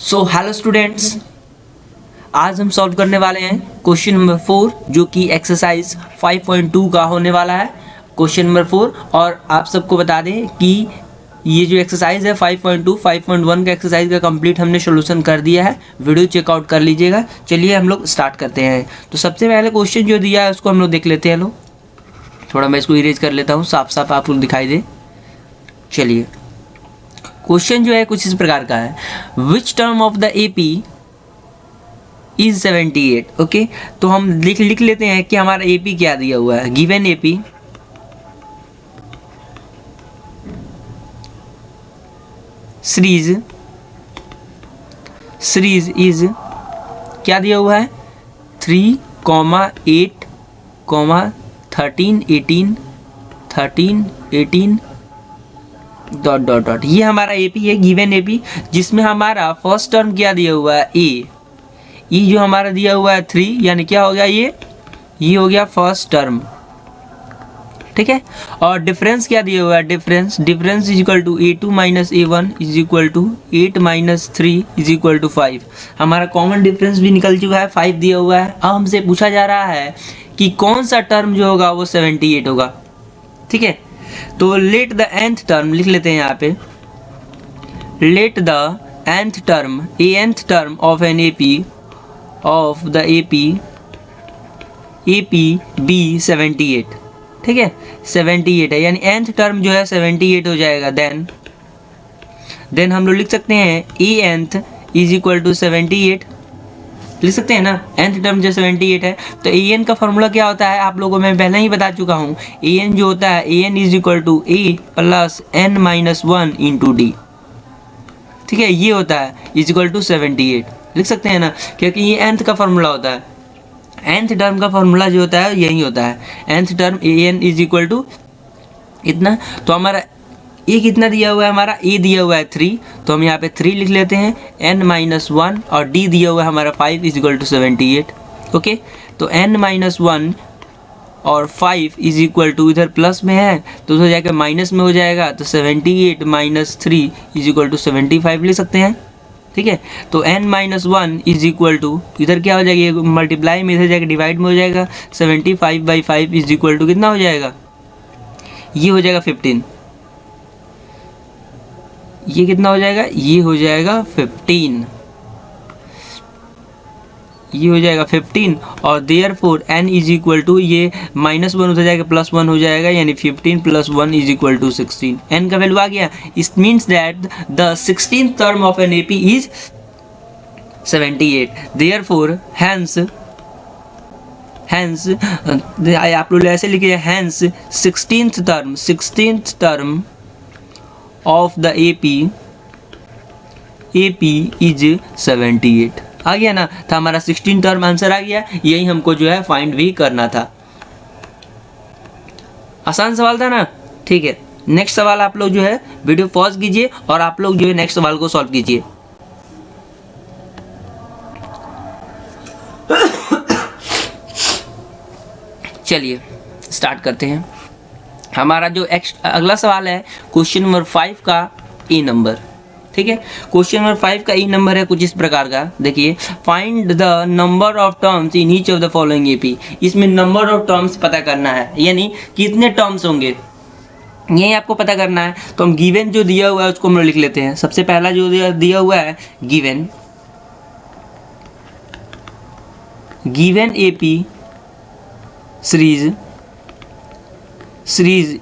So hello students, आज हम solve करने वाले हैं क्वेश्चन नंबर 4 जो कि एक्सरसाइज 5.2 का होने वाला है। Question number 4। और आप सबको बता दें कि ये जो एक्सरसाइज है 5.2 5.1 का एक्सरसाइज का कंप्लीट हमने सोल्यूशन कर दिया है। वीडियो चेकआउट कर लीजिएगा। चलिए हम लोग स्टार्ट करते हैं। तो सबसे पहले क्वेश्चन जो दिया है उसको हम लोग देख लेते हैं। लोग थोड़ा मैं इसको इरेज कर लेता हूँ, साफ साफ आप लोग दिखाई दे। चलिए क्वेश्चन जो है कुछ इस प्रकार का है, which term of the AP is 78। Okay, तो हम लिख लेते हैं कि हमारा एपी क्या दिया हुआ है। गिवन एपी सीरीज इज क्या दिया हुआ है 3, 8, 13, 18 डॉट डॉट डॉट। ये हमारा एपी है, गिवन एपी, जिसमें हमारा फर्स्ट टर्म क्या दिया हुआ है ए जो हमारा दिया हुआ है 3, यानी क्या हो गया ये हो गया फर्स्ट टर्म। ठीक है, और डिफरेंस क्या दिया हुआ है, difference is equal to A2 minus A1 is equal to 8 minus 3 is equal to 5। हमारा कॉमन डिफरेंस भी निकल चुका है, 5 दिया हुआ है। अब हमसे पूछा जा रहा है कि कौन सा टर्म जो होगा वो 78 होगा। ठीक है, तो लेट द nth टर्म लिख लेते हैं यहाँ पे, let the nth term of n of the AP be 78। ठीक है, 78 है, यानी nth टर्म जो है 78 हो जाएगा। देन हम लोग लिख सकते हैं nth इज इक्वल टू 78 लिख सकते हैं ना। nth टर्म जो 78 है, तो an का फॉर्मूला क्या होता है आप लोगों को मैं पहले ही बता चुका हूँ। an जो होता है an is equal to a plus n minus 1 into d. ठीक है, ये होता है इज इक्वल टू 78 लिख सकते हैं ना, क्योंकि ये nth का फॉर्मूला होता है। nth टर्म का फॉर्मूला जो होता है यही होता है, nth term an is equal to इतना। तो हमारा ए कितना दिया हुआ है, हमारा ए दिया हुआ है 3, तो हम यहाँ पे 3 लिख लेते हैं, n माइनस 1 और डी दिया हुआ है हमारा 5 इज इक्वल टू 78। ओके, तो n माइनस 1 और 5 इज इक्वल टू, इधर प्लस में है तो उधर जाकर माइनस में हो जाएगा, तो 78 माइनस 3 इज इक्वल टू 75 लिख सकते हैं। ठीक है, तो n minus 1 is equal to, इधर क्या हो जाएगा मल्टीप्लाई में, इधर जाकर डिवाइड में हो जाएगा, 75/5 इज इक्वल टू कितना हो जाएगा, ये हो जाएगा 15। ये कितना हो जाएगा, ये हो जाएगा 15, ये हो जाएगा 15। और therefore n is equal to, ये माइनस 1 उधर जाएगा प्लस 1 हो जाएगा, यानी 15 plus 1 is equal to 16। n का वैल्यू आ गया। It means that the 16th term of an AP is 78। Therefore hence आप लोग ऐसे लिखिए, hence 16th term of the AP is 78। आ गया ना, तो हमारा 16 टर्म आंसर आ गया। यही हमको जो है फाइंड भी करना था। आसान सवाल था ना। ठीक है, नेक्स्ट सवाल आप लोग जो है वीडियो पॉज कीजिए और आप लोग जो है नेक्स्ट सवाल को सॉल्व कीजिए। चलिए स्टार्ट करते हैं। हमारा जो अगला सवाल है क्वेश्चन नंबर 5 का ए नंबर। ठीक है, क्वेश्चन नंबर 5 का ई नंबर है कुछ इस प्रकार का। देखिए, find the number of terms in each of the following AP. इसमें नंबर ऑफ टर्म्स पता करना है, यानी कितने टर्म्स होंगे यही आपको पता करना है। तो हम गिवन जो दिया हुआ है उसको हम लिख लेते हैं। सबसे पहला जो दिया हुआ है given AP series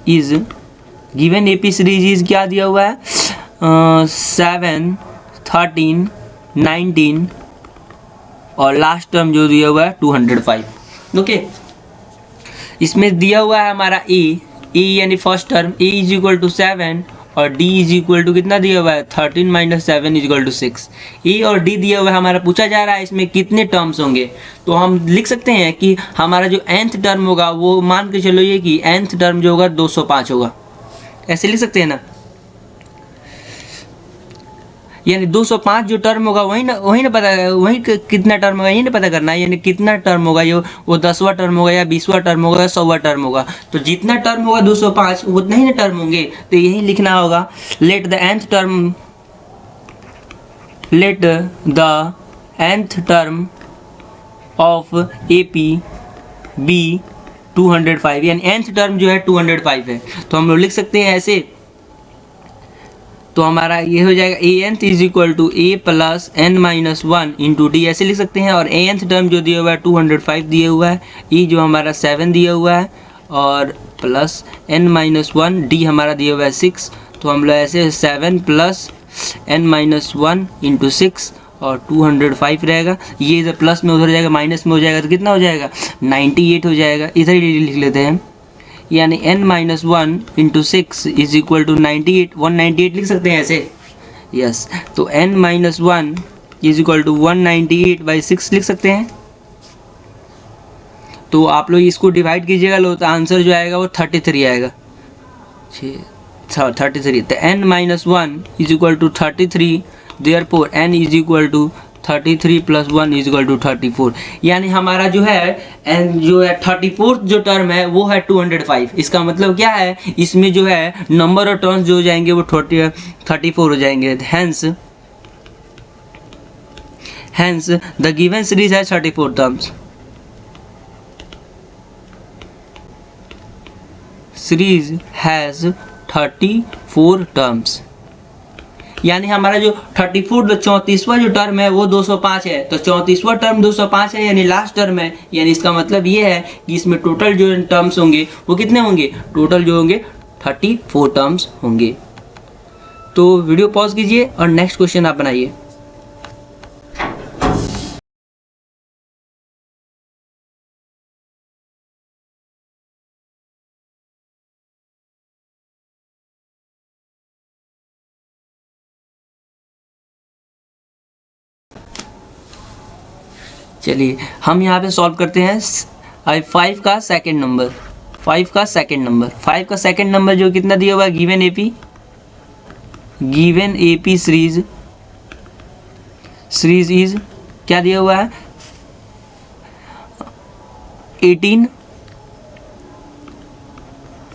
is, given AP series is क्या दिया हुआ है 7, 13, 19 और लास्ट टर्म जो दिया हुआ है 205। ओके, इसमें दिया हुआ है हमारा ए यानी first term a is equal to 7 और डी इज इक्वल टू कितना दिया हुआ है 13 माइनस 7 इज इक्वल टू 6। ए और डी दिया हुआ है, हमारा पूछा जा रहा है इसमें कितने टर्म्स होंगे। तो हम लिख सकते हैं कि हमारा जो nth टर्म होगा वो मान के चलो ये कि nth टर्म जो होगा 205 होगा, ऐसे लिख सकते हैं ना। यानी 205 जो टर्म होगा वही ना पता, वही कितना टर्म होगा यही ना पता करना है। यानी कितना टर्म होगा, ये वो 10वां टर्म होगा या 20वां टर्म होगा या 100वां टर्म होगा। तो जितना टर्म होगा 205 उतना ही ना टर्म होंगे, तो यही लिखना होगा। Let the nth term let the nth term of AP be 205, यानी nth टर्म जो है 205 है, तो हम लोग लिख सकते हैं ऐसे। तो हमारा ये हो जाएगा anth is equal to a plus n minus 1 into d, ऐसे लिख सकते हैं। और anth टर्म जो दिया हुआ है 205 दिया हुआ है, e जो हमारा 7 दिया हुआ है, और प्लस n माइनस 1, डी हमारा दिया हुआ है 6। तो हम लोग ऐसे 7 प्लस n माइनस 1 इंटू 6 और 205 रहेगा। ये इधर प्लस में उधर जाएगा, माइनस में हो जाएगा, तो कितना हो जाएगा 98 हो जाएगा। इधर ही लिख लेते हैं, यानी n minus 1 into 6 is equal to 98, 198 लिख सकते हैं ऐसे। यस, तो n minus 1 is equal to 198 by 6 लिख सकते हैं। तो आप लोग इसको डिवाइड कीजिएगा लो, तो आंसर जो आएगा वो 33 आएगा। 33, तो n minus 1 is equal to 33, therefore n is equal to 33 plus 1 is equal to 34, यानी हमारा जो है n जो है 34 जो टर्म है वो है 205। इसका मतलब क्या है, इसमें जो है नंबर ऑफ टर्म्स जो हो जाएंगे वो 34 हो जाएंगे। हैंस द गिवन सीरीज है 34 टर्म्स। सीरीज हैज 34 टर्म्स, यानी हमारा जो 34वां जो टर्म है वो 205 है। तो 34वां टर्म 205 है, यानी लास्ट टर्म है। यानी इसका मतलब ये है कि इसमें टोटल जो टर्म्स होंगे वो कितने होंगे, टोटल जो होंगे 34 टर्म्स होंगे। तो वीडियो पॉज कीजिए और नेक्स्ट क्वेश्चन आप बनाइए। चलिए हम यहाँ पे सॉल्व करते हैं 5 का सेकंड नंबर। 5 का सेकंड नंबर जो कितना दिया हुआ है, गिवन एपी सीरीज इज क्या दिया हुआ है 18,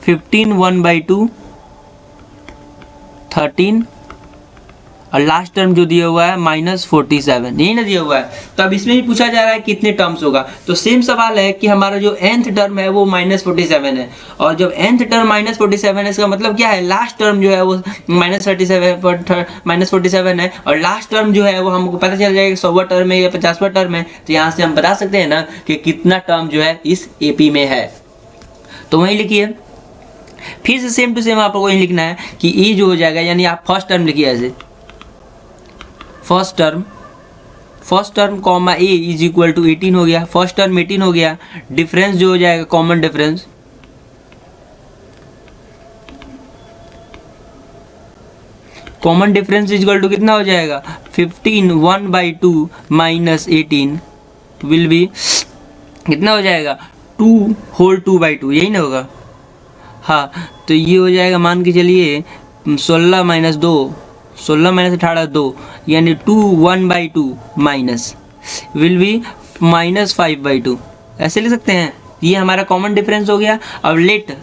15, 1/2, 13 और लास्ट टर्म जो दिया हुआ है -47, यही ना दिया हुआ है। तो अब इसमें भी पूछा जा रहा है कितने टर्म्स होगा। तो सेम सवाल है कि हमारा जो nth टर्म है वो -47 है, और जब nth टर्म -47 है इसका मतलब क्या है, लास्ट टर्म जो है वो -47 है, और लास्ट टर्म जो है वो हमको पता चल जाएगा 100वां टर्म है या 50वां टर्म है। तो यहाँ से हम बता सकते हैं ना कि कितना टर्म जो है इस AP में है। तो वहीं लिखिए, फिर से सेम टू सेम आपको वही लिखना है कि E जो हो जाएगा, यानी आप फर्स्ट टर्म लिखिए ऐसे, first term comma a is equal to 18 हो गया। फर्स्ट टर्म 18 हो गया, डिफरेंस जो हो जाएगा common difference, is equal to कितना हो जाएगा 15, 1/2 माइनस 18 विल बी कितना हो जाएगा 2 होल 2/2, यही ना होगा। हाँ, तो ये हो जाएगा, मान के चलिए 16 माइनस 18 2, यानी 2 1/2 माइनस विल बी -5/2, ऐसे लिख सकते हैं। ये हमारा कॉमन डिफरेंस हो गया। अब लेट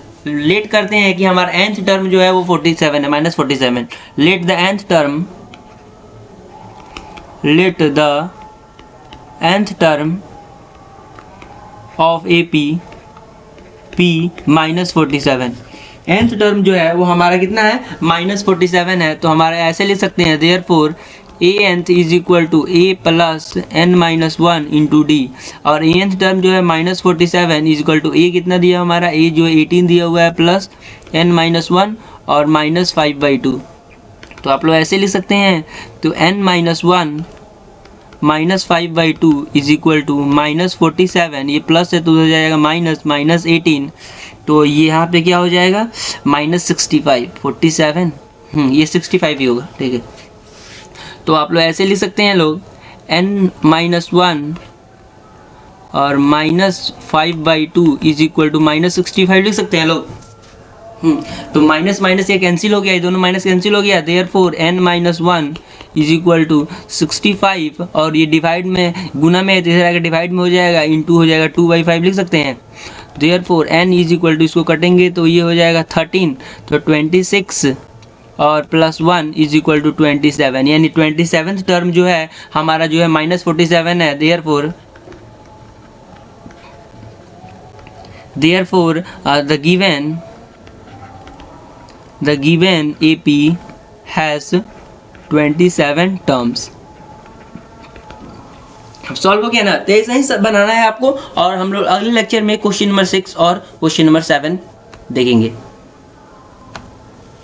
करते हैं कि हमारा nth टर्म जो है वो 47 है, -47। Late the nth term of AP P -47, nth term जो है वो हमारा कितना है -47 है। तो हमारा ऐसे लिख सकते हैं, therefore anth is equal to a plus n minus 1 into d, और anth टर्म जो है -47 इज इक्वल टू a कितना दिया हमारा, a जो 18 दिया हुआ है प्लस n माइनस 1 और -5/2। तो आप लोग ऐसे लिख सकते हैं। तो n minus 1 -5/2 is equal to -47, ये प्लस है तो हो जाएगा -18, तो ये यहाँ पे क्या हो जाएगा -65, 47 ये 65 ही होगा, ठीक है। तो आप लोग ऐसे लिख सकते हैं लोग, n माइनस 1 और -5/2 इज इक्वल टू -65 लिख सकते हैं लोग। तो माइनस माइनस ये कैंसिल हो गया, ये दोनों माइनस कैंसिल हो गया, therefore n minus 1 is equal to 65, और ये डिवाइड में गुना में तीसरा का डिवाइड में हो जाएगा, इंटू हो जाएगा 2/5 लिख सकते हैं। Therefore n is equal to, इसको कटेंगे तो ये हो जाएगा 13, तो 26 और +1 इज इक्वल टू 27, यानी 27th टर्म जो है हमारा जो है -47 है। therefore the given AP has 27 terms. Solve हो गया ना? तो ऐसा ही सब बनाना है आपको, और हम लोग अगले लेक्चर में क्वेश्चन नंबर 6 और क्वेश्चन नंबर 7 देखेंगे।